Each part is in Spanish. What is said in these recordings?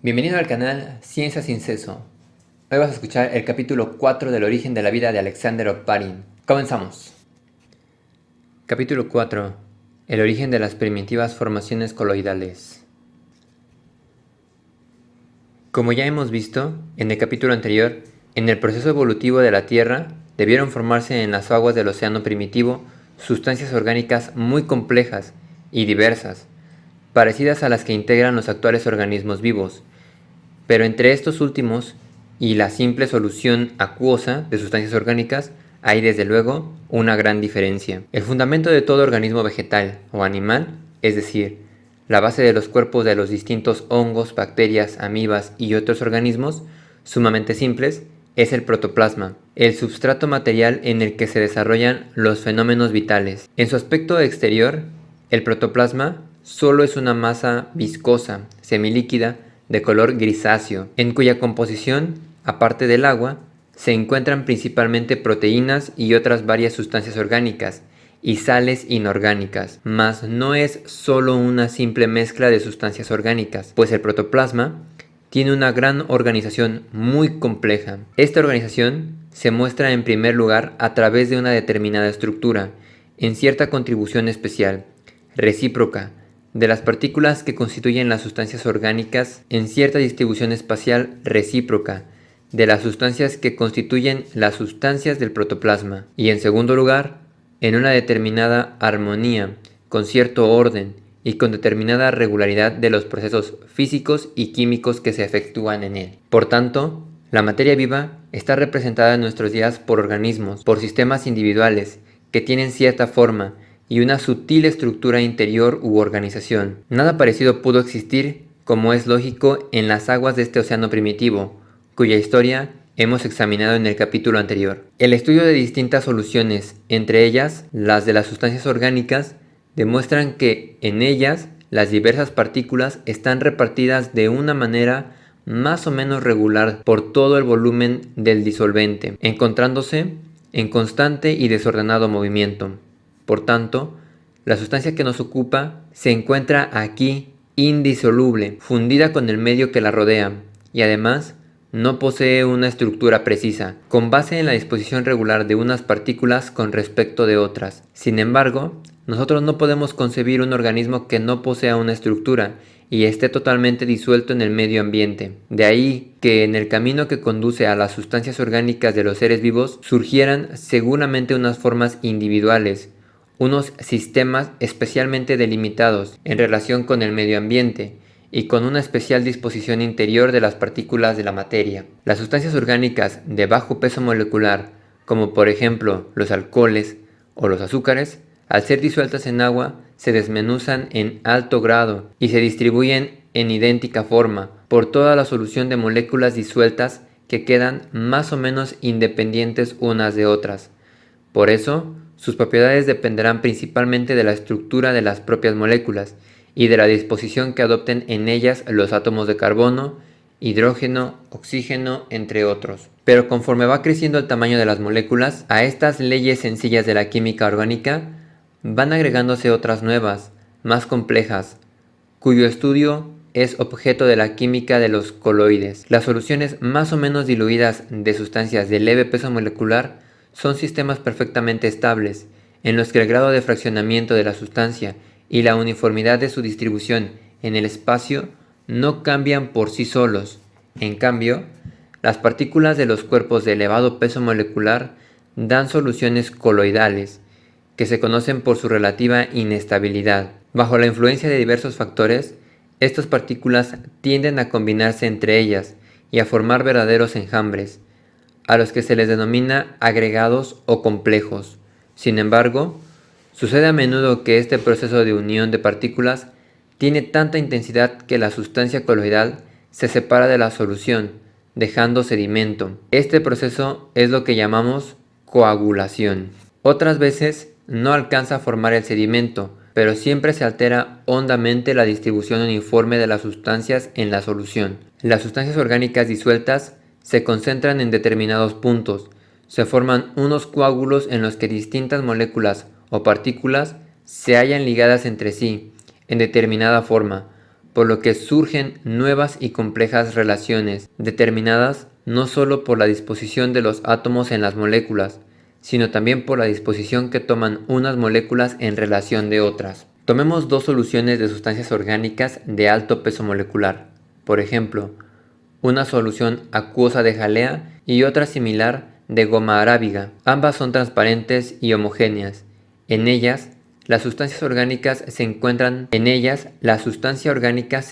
Bienvenido al canal Ciencia sin Seso. Hoy vas a escuchar el capítulo 4 del origen de la vida de Alexander Oparin. Comenzamos. Capítulo 4. El origen de las primitivas formaciones coloidales. Como ya hemos visto en el capítulo anterior, en el proceso evolutivo de la Tierra debieron formarse en las aguas del océano primitivo sustancias orgánicas muy complejas y diversas, parecidas a las que integran los actuales organismos vivos, pero entre estos últimos y la simple solución acuosa de sustancias orgánicas hay desde luego una gran diferencia. El fundamento de todo organismo vegetal o animal, es decir, la base de los cuerpos de los distintos hongos, bacterias, amibas y otros organismos sumamente simples, es el protoplasma, el substrato material en el que se desarrollan los fenómenos vitales. En su aspecto exterior, el protoplasma solo es una masa viscosa, semilíquida, de color grisáceo, en cuya composición, aparte del agua, se encuentran principalmente proteínas y otras varias sustancias orgánicas y sales inorgánicas, mas no es solo una simple mezcla de sustancias orgánicas, pues el protoplasma tiene una gran organización muy compleja. Esta organización se muestra en primer lugar a través de una determinada estructura, en cierta contribución especial, recíproca, de las partículas que constituyen las sustancias orgánicas, en cierta distribución espacial recíproca de las sustancias que constituyen las sustancias del protoplasma, y en segundo lugar, en una determinada armonía, con cierto orden y con determinada regularidad de los procesos físicos y químicos que se efectúan en él. Por tanto, la materia viva está representada en nuestros días por organismos, por sistemas individuales, que tienen cierta forma, y una sutil estructura interior u organización. Nada parecido pudo existir, como es lógico, en las aguas de este océano primitivo, cuya historia hemos examinado en el capítulo anterior. El estudio de distintas soluciones, entre ellas las de las sustancias orgánicas, demuestran que en ellas las diversas partículas están repartidas de una manera más o menos regular por todo el volumen del disolvente, encontrándose en constante y desordenado movimiento. Por tanto, la sustancia que nos ocupa se encuentra aquí indisoluble, fundida con el medio que la rodea, y además no posee una estructura precisa, con base en la disposición regular de unas partículas con respecto de otras. Sin embargo, nosotros no podemos concebir un organismo que no posea una estructura y esté totalmente disuelto en el medio ambiente. De ahí que en el camino que conduce a las sustancias orgánicas de los seres vivos surgieran seguramente unas formas individuales, unos sistemas especialmente delimitados en relación con el medio ambiente y con una especial disposición interior de las partículas de la materia. Las sustancias orgánicas de bajo peso molecular, como por ejemplo los alcoholes o los azúcares, al ser disueltas en agua, se desmenuzan en alto grado y se distribuyen en idéntica forma por toda la solución de moléculas disueltas que quedan más o menos independientes unas de otras. Por eso, sus propiedades dependerán principalmente de la estructura de las propias moléculas y de la disposición que adopten en ellas los átomos de carbono, hidrógeno, oxígeno, entre otros. Pero conforme va creciendo el tamaño de las moléculas, a estas leyes sencillas de la química orgánica van agregándose otras nuevas, más complejas, cuyo estudio es objeto de la química de los coloides. Las soluciones más o menos diluidas de sustancias de leve peso molecular son sistemas perfectamente estables, en los que el grado de fraccionamiento de la sustancia y la uniformidad de su distribución en el espacio no cambian por sí solos. En cambio, las partículas de los cuerpos de elevado peso molecular dan soluciones coloidales, que se conocen por su relativa inestabilidad. Bajo la influencia de diversos factores, estas partículas tienden a combinarse entre ellas y a formar verdaderos enjambres, a los que se les denomina agregados o complejos. Sin embargo, sucede a menudo que este proceso de unión de partículas tiene tanta intensidad que la sustancia coloidal se separa de la solución, dejando sedimento. Este proceso es lo que llamamos coagulación. Otras veces no alcanza a formar el sedimento, pero siempre se altera hondamente la distribución uniforme de las sustancias en la solución. Las sustancias orgánicas disueltas se concentran en determinados puntos, se forman unos coágulos en los que distintas moléculas o partículas se hallan ligadas entre sí en determinada forma, por lo que surgen nuevas y complejas relaciones, determinadas no solo por la disposición de los átomos en las moléculas, sino también por la disposición que toman unas moléculas en relación de otras. Tomemos dos soluciones de sustancias orgánicas de alto peso molecular, por ejemplo, una solución acuosa de jalea y otra similar de goma arábiga. Ambas son transparentes y homogéneas. En ellas, la sustancia orgánica se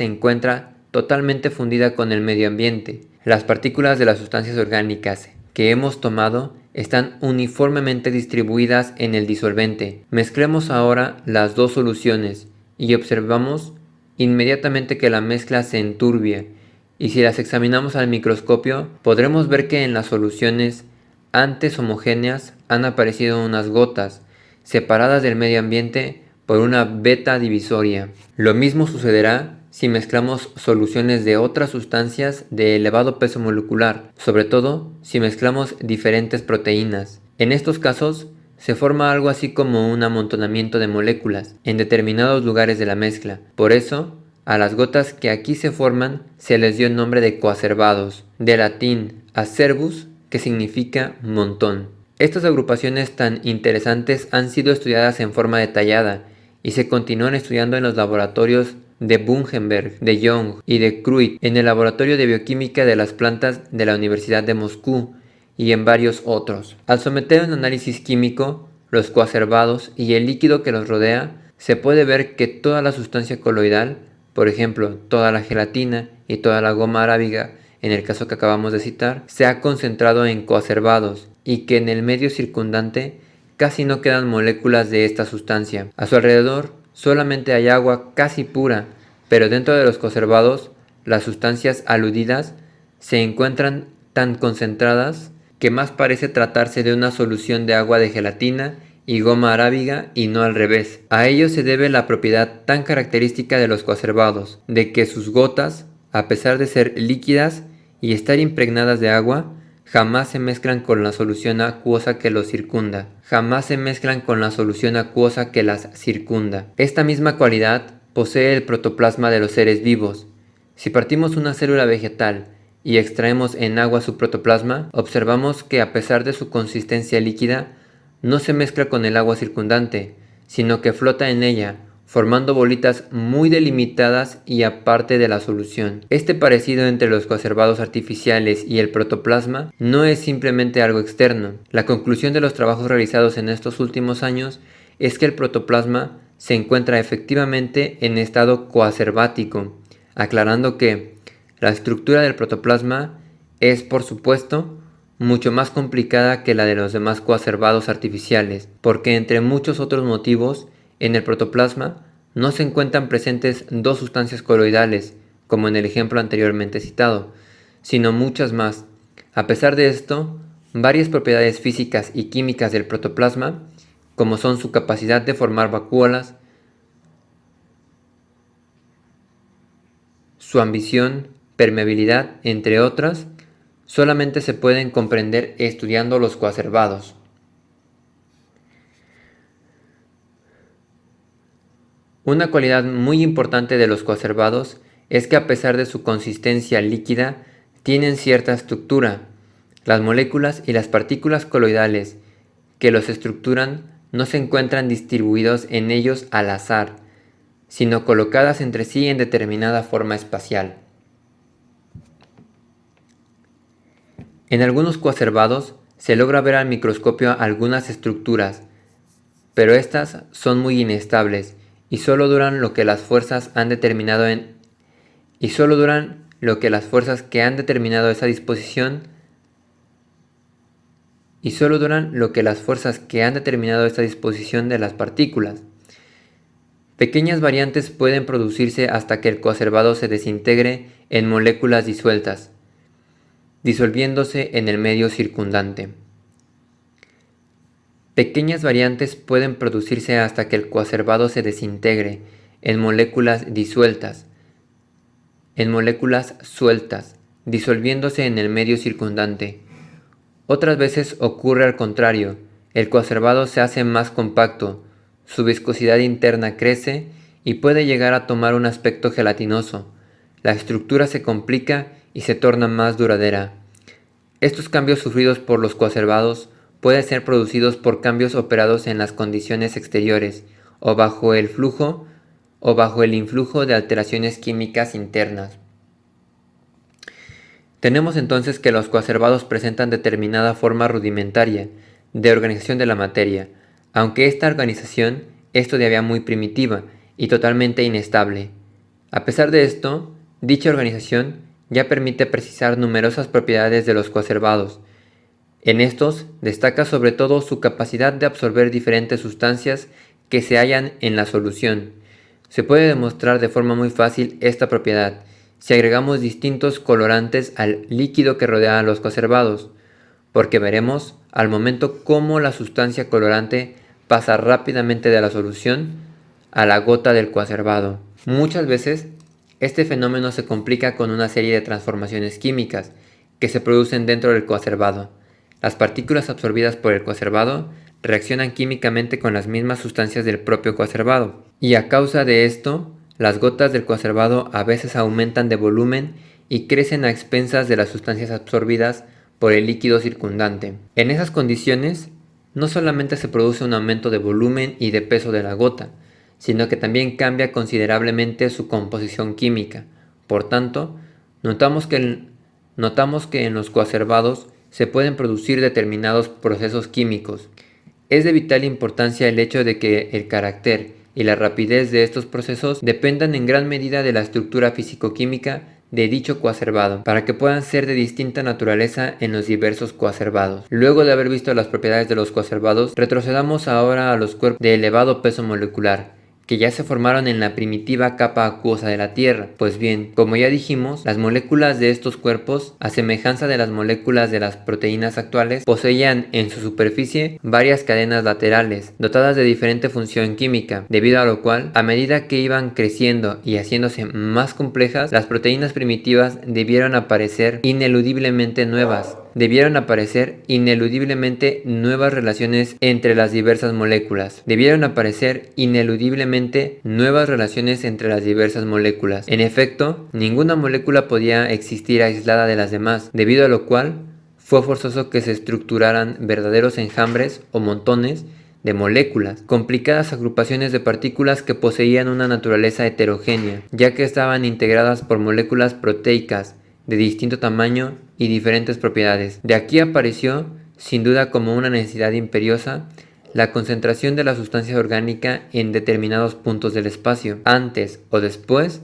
encuentra totalmente fundida con el medio ambiente. Las partículas de las sustancias orgánicas que hemos tomado están uniformemente distribuidas en el disolvente. Mezclemos ahora las dos soluciones y observamos inmediatamente que la mezcla se enturbia, y si las examinamos al microscopio podremos ver que en las soluciones antes homogéneas han aparecido unas gotas, separadas del medio ambiente por una beta divisoria. Lo mismo sucederá si mezclamos soluciones de otras sustancias de elevado peso molecular, sobre todo si mezclamos diferentes proteínas. En estos casos, se forma algo así como un amontonamiento de moléculas en determinados lugares de la mezcla. Por eso, a las gotas que aquí se forman se les dio el nombre de coacervados, de latín acerbus, que significa montón. Estas agrupaciones tan interesantes han sido estudiadas en forma detallada y se continúan estudiando en los laboratorios de Bungenberg, de Young y de Kruit, en el Laboratorio de Bioquímica de las Plantas de la Universidad de Moscú y en varios otros. Al someter un análisis químico, los coacervados y el líquido que los rodea, se puede ver que toda la sustancia coloidal, por ejemplo, toda la gelatina y toda la goma arábiga, en el caso que acabamos de citar, se ha concentrado en coacervados y que en el medio circundante casi no quedan moléculas de esta sustancia. A su alrededor solamente hay agua casi pura, pero dentro de los coacervados las sustancias aludidas se encuentran tan concentradas que más parece tratarse de una solución de agua de gelatina y goma arábiga y no al revés. A ello se debe la propiedad tan característica de los coacervados, de que sus gotas, a pesar de ser líquidas y estar impregnadas de agua, jamás se mezclan con la solución acuosa que los circunda. Esta misma cualidad posee el protoplasma de los seres vivos. Si partimos una célula vegetal y extraemos en agua su protoplasma, observamos que a pesar de su consistencia líquida, no se mezcla con el agua circundante, sino que flota en ella, formando bolitas muy delimitadas y aparte de la solución. Este parecido entre los coacervados artificiales y el protoplasma no es simplemente algo externo. La conclusión de los trabajos realizados en estos últimos años es que el protoplasma se encuentra efectivamente en estado coacervático, aclarando que la estructura del protoplasma es, por supuesto, mucho más complicada que la de los demás coacervados artificiales, porque entre muchos otros motivos, en el protoplasma no se encuentran presentes dos sustancias coloidales, como en el ejemplo anteriormente citado, sino muchas más. A pesar de esto, varias propiedades físicas y químicas del protoplasma, como son su capacidad de formar vacuolas, su ambición, permeabilidad, entre otras, solamente se pueden comprender estudiando los coacervados. Una cualidad muy importante de los coacervados es que a pesar de su consistencia líquida, tienen cierta estructura. Las moléculas y las partículas coloidales que los estructuran no se encuentran distribuidos en ellos al azar, sino colocadas entre sí en determinada forma espacial. En algunos coacervados se logra ver al microscopio algunas estructuras, pero estas son muy inestables y solo duran lo que las fuerzas que han determinado esa disposición de las partículas. Pequeñas variantes pueden producirse hasta que el coacervado se desintegre en moléculas disueltas, disolviéndose en el medio circundante. Pequeñas variantes pueden producirse hasta que el coacervado se desintegre en moléculas sueltas, disolviéndose en el medio circundante. Otras veces ocurre al contrario, el coacervado se hace más compacto, su viscosidad interna crece y puede llegar a tomar un aspecto gelatinoso. La estructura se complica y se torna más duradera. Estos cambios sufridos por los coacervados pueden ser producidos por cambios operados en las condiciones exteriores o bajo el influjo de alteraciones químicas internas. Tenemos entonces que los coacervados presentan determinada forma rudimentaria de organización de la materia, aunque esta organización es todavía muy primitiva y totalmente inestable. A pesar de esto, dicha organización ya permite precisar numerosas propiedades de los coacervados. En estos destaca sobre todo su capacidad de absorber diferentes sustancias que se hallan en la solución. Se puede demostrar de forma muy fácil esta propiedad si agregamos distintos colorantes al líquido que rodea a los coacervados, porque veremos al momento cómo la sustancia colorante pasa rápidamente de la solución a la gota del coacervado. Muchas veces este fenómeno se complica con una serie de transformaciones químicas que se producen dentro del coacervado. Las partículas absorbidas por el coacervado reaccionan químicamente con las mismas sustancias del propio coacervado, y a causa de esto, las gotas del coacervado a veces aumentan de volumen y crecen a expensas de las sustancias absorbidas por el líquido circundante. En esas condiciones, no solamente se produce un aumento de volumen y de peso de la gota, sino que también cambia considerablemente su composición química. Por tanto, notamos que en los coacervados se pueden producir determinados procesos químicos. Es de vital importancia el hecho de que el carácter y la rapidez de estos procesos dependan en gran medida de la estructura físico-química de dicho coacervado, para que puedan ser de distinta naturaleza en los diversos coacervados. Luego de haber visto las propiedades de los coacervados, retrocedamos ahora a los cuerpos de elevado peso molecular, que ya se formaron en la primitiva capa acuosa de la Tierra. Pues bien, como ya dijimos, las moléculas de estos cuerpos, a semejanza de las moléculas de las proteínas actuales, poseían en su superficie varias cadenas laterales, dotadas de diferente función química, debido a lo cual, a medida que iban creciendo y haciéndose más complejas, las proteínas primitivas debieron aparecer ineludiblemente nuevas relaciones entre las diversas moléculas. En efecto, ninguna molécula podía existir aislada de las demás, debido a lo cual fue forzoso que se estructuraran verdaderos enjambres o montones de moléculas, complicadas agrupaciones de partículas que poseían una naturaleza heterogénea, ya que estaban integradas por moléculas proteicas de distinto tamaño y diferentes propiedades. De aquí apareció, sin duda como una necesidad imperiosa, la concentración de la sustancia orgánica en determinados puntos del espacio. Antes o después,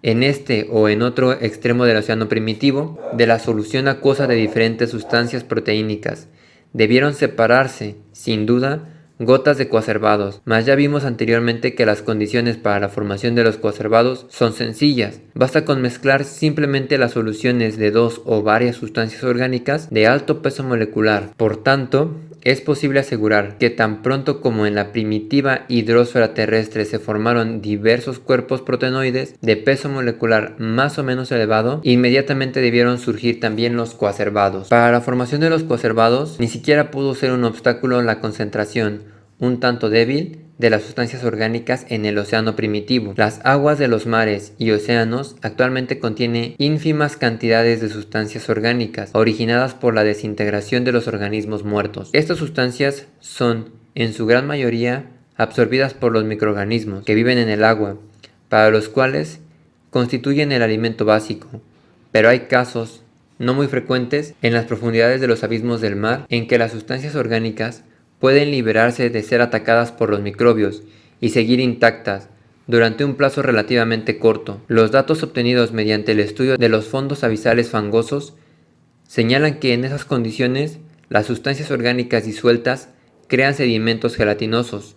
en este o en otro extremo del océano primitivo, de la solución acuosa de diferentes sustancias proteínicas, debieron separarse, sin duda, gotas de coacervados, mas ya vimos anteriormente que las condiciones para la formación de los coacervados son sencillas. Basta con mezclar simplemente las soluciones de dos o varias sustancias orgánicas de alto peso molecular. Por tanto, es posible asegurar que tan pronto como en la primitiva hidrosfera terrestre se formaron diversos cuerpos protenoides de peso molecular más o menos elevado, inmediatamente debieron surgir también los coacervados. Para la formación de los coacervados, ni siquiera pudo ser un obstáculo la concentración, un tanto débil, de las sustancias orgánicas en el océano primitivo. Las aguas de los mares y océanos actualmente contienen ínfimas cantidades de sustancias orgánicas originadas por la desintegración de los organismos muertos. Estas sustancias son, en su gran mayoría, absorbidas por los microorganismos que viven en el agua, para los cuales constituyen el alimento básico. Pero hay casos, no muy frecuentes, en las profundidades de los abismos del mar, en que las sustancias orgánicas pueden liberarse de ser atacadas por los microbios y seguir intactas durante un plazo relativamente corto. Los datos obtenidos mediante el estudio de los fondos abisales fangosos señalan que en esas condiciones las sustancias orgánicas disueltas crean sedimentos gelatinosos,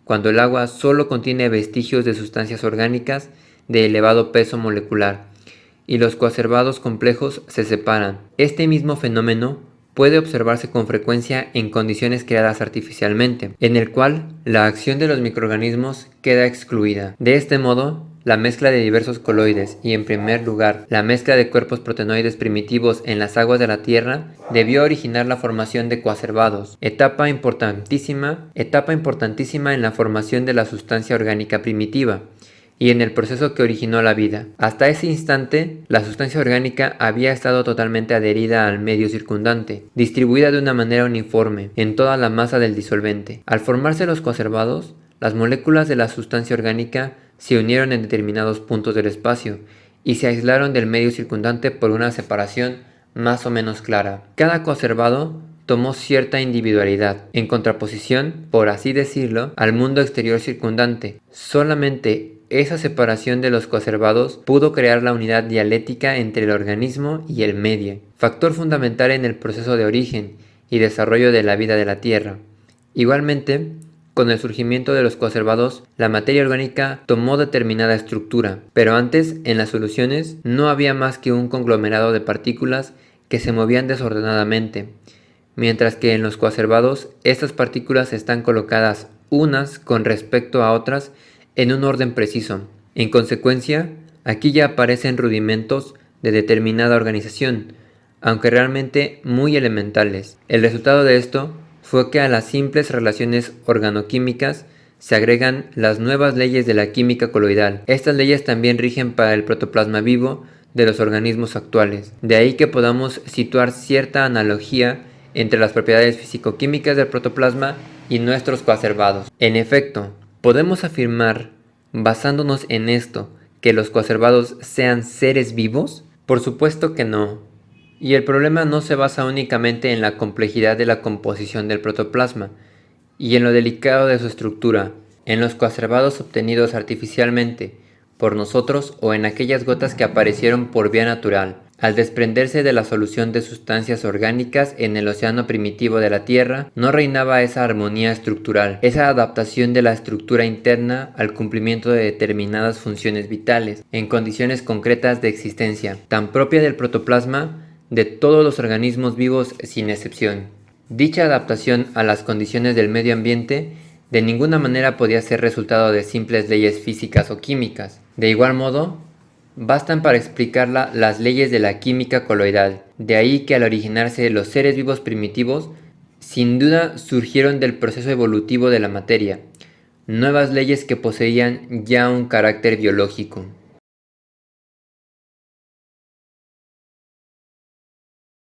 cuando el agua solo contiene vestigios de sustancias orgánicas de elevado peso molecular y los coacervados complejos se separan. Este mismo fenómeno puede observarse con frecuencia en condiciones creadas artificialmente, en el cual la acción de los microorganismos queda excluida. De este modo, la mezcla de diversos coloides y, en primer lugar, la mezcla de cuerpos protenoides primitivos en las aguas de la Tierra debió originar la formación de coacervados, etapa importantísima en la formación de la sustancia orgánica primitiva, y en el proceso que originó la vida. Hasta ese instante, la sustancia orgánica había estado totalmente adherida al medio circundante, distribuida de una manera uniforme en toda la masa del disolvente. Al formarse los coacervados, las moléculas de la sustancia orgánica se unieron en determinados puntos del espacio y se aislaron del medio circundante por una separación más o menos clara. Cada coacervado tomó cierta individualidad, en contraposición, por así decirlo, al mundo exterior circundante. Solamente esa separación de los coacervados pudo crear la unidad dialéctica entre el organismo y el medio, factor fundamental en el proceso de origen y desarrollo de la vida de la Tierra. Igualmente, con el surgimiento de los coacervados, la materia orgánica tomó determinada estructura, pero antes, en las soluciones, no había más que un conglomerado de partículas que se movían desordenadamente, mientras que en los coacervados, estas partículas están colocadas unas con respecto a otras en un orden preciso. En consecuencia, aquí ya aparecen rudimentos de determinada organización, aunque realmente muy elementales. El resultado de esto fue que a las simples relaciones organoquímicas se agregan las nuevas leyes de la química coloidal. Estas leyes también rigen para el protoplasma vivo de los organismos actuales. De ahí que podamos situar cierta analogía entre las propiedades físico-químicas del protoplasma y nuestros coacervados. En efecto, ¿podemos afirmar, basándonos en esto, que los coacervados sean seres vivos? Por supuesto que no. Y el problema no se basa únicamente en la complejidad de la composición del protoplasma y en lo delicado de su estructura, en los coacervados obtenidos artificialmente por nosotros o en aquellas gotas que aparecieron por vía natural, al desprenderse de la solución de sustancias orgánicas en el océano primitivo de la Tierra. No reinaba esa armonía estructural, esa adaptación de la estructura interna al cumplimiento de determinadas funciones vitales, en condiciones concretas de existencia, tan propia del protoplasma de todos los organismos vivos sin excepción. Dicha adaptación a las condiciones del medio ambiente de ninguna manera podía ser resultado de simples leyes físicas o químicas. De igual modo, bastan para explicarla las leyes de la química coloidal. De ahí que al originarse los seres vivos primitivos, sin duda surgieron del proceso evolutivo de la materia, nuevas leyes que poseían ya un carácter biológico.